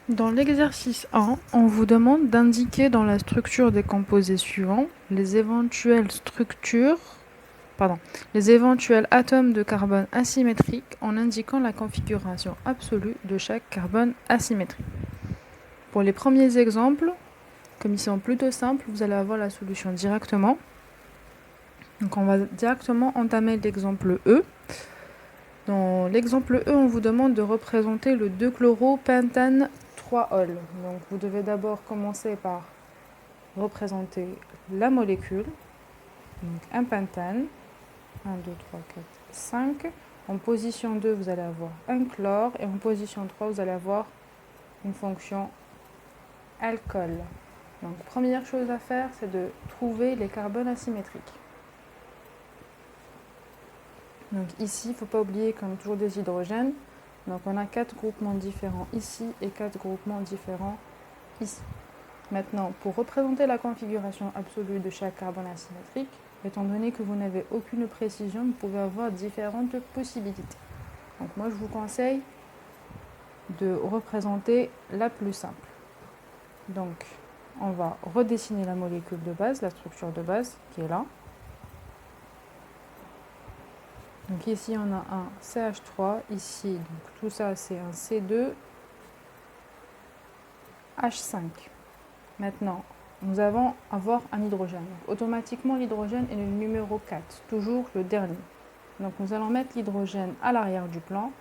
Dans l'exercice 1, on vous demande d'indiquer dans la structure des composés suivants les éventuels atomes de carbone asymétriques en indiquant la configuration absolue de chaque carbone asymétrique. Pour les premiers exemples, comme ils sont plutôt simples, vous allez avoir la solution directement. Donc on va directement entamer l'exemple E. Dans l'exemple E, on vous demande de représenter le 2-chloropentane 3-ol. Donc vous devez d'abord commencer par représenter la molécule. Donc un pentane, 1, 2, 3, 4, 5. En position 2, vous allez avoir un chlore. Et en position 3, vous allez avoir une fonction alcool. Donc première chose à faire, c'est de trouver les carbones asymétriques. Donc ici, il ne faut pas oublier comme toujours des hydrogènes. Donc on a 4 groupements différents ici et 4 groupements différents ici. Maintenant, pour représenter la configuration absolue de chaque carbone asymétrique, étant donné que vous n'avez aucune précision, vous pouvez avoir différentes possibilités. Donc moi, je vous conseille de représenter la plus simple. Donc, on va redessiner la molécule de base, la structure de base qui est là. Donc ici, on a un CH3, ici, donc tout ça, c'est un C2H5. Maintenant, nous allons avoir un hydrogène. Donc, automatiquement, l'hydrogène est le numéro 4, toujours le dernier. Donc nous allons mettre l'hydrogène à l'arrière du plan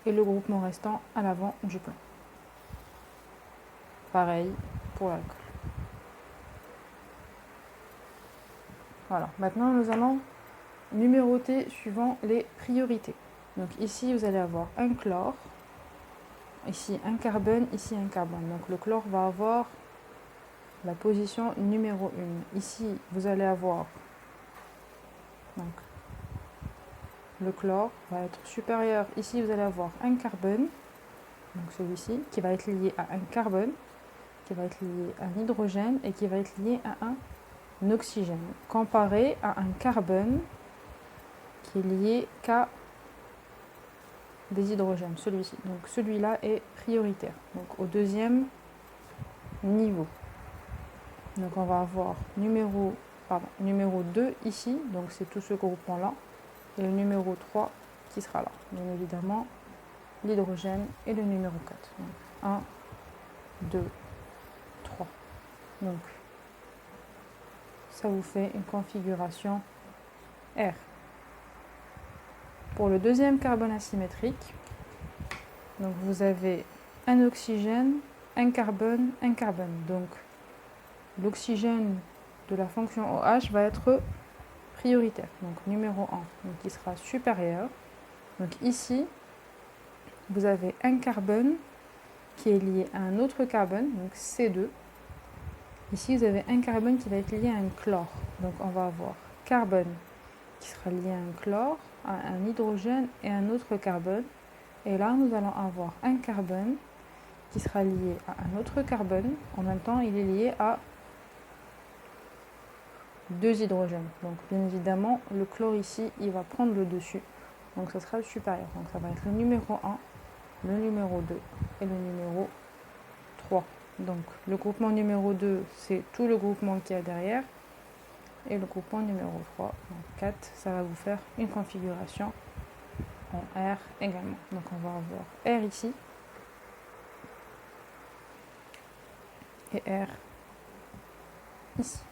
et le groupement restant à l'avant du plan. Pareil pour l'alcool. Voilà, maintenant nous allons numéroter suivant les priorités. Donc ici, vous allez avoir un chlore, ici un carbone, ici un carbone. Donc le chlore va avoir la position numéro 1. Ici, vous allez avoir donc, le chlore va être supérieur. Ici, vous allez avoir un carbone, donc celui-ci, qui va être lié à un carbone, qui va être lié à un hydrogène et qui va être lié à un oxygène, comparé à un carbone qui est lié qu'à des hydrogènes, celui-ci. Donc celui-là est prioritaire, donc au deuxième niveau. Donc on va avoir numéro 2 ici, donc c'est tout ce groupement-là, et le numéro 3 qui sera là. Bien évidemment, l'hydrogène et le numéro 4. Donc 1, 2, 3. Donc ça vous fait une configuration R. Pour le deuxième carbone asymétrique, donc vous avez un oxygène, un carbone, un carbone. Donc l'oxygène de la fonction OH va être prioritaire, donc numéro 1, donc qui sera supérieur. Donc ici, vous avez un carbone qui est lié à un autre carbone, donc C2. Ici, vous avez un carbone qui va être lié à un chlore. Donc on va avoir carbone qui sera lié à un chlore, à un hydrogène et un autre carbone. Et là, nous allons avoir un carbone qui sera lié à un autre carbone. En même temps, il est lié à 2 hydrogènes. Donc bien évidemment, le chlore ici, il va prendre le dessus. Donc ça sera le supérieur. Donc ça va être le numéro 1, le numéro 2 et le numéro 3. Donc le groupement numéro 2, c'est tout le groupement qu'il y a derrière. Et le groupement numéro 3, donc 4, ça va vous faire une configuration en R également. Donc on va avoir R ici et R ici.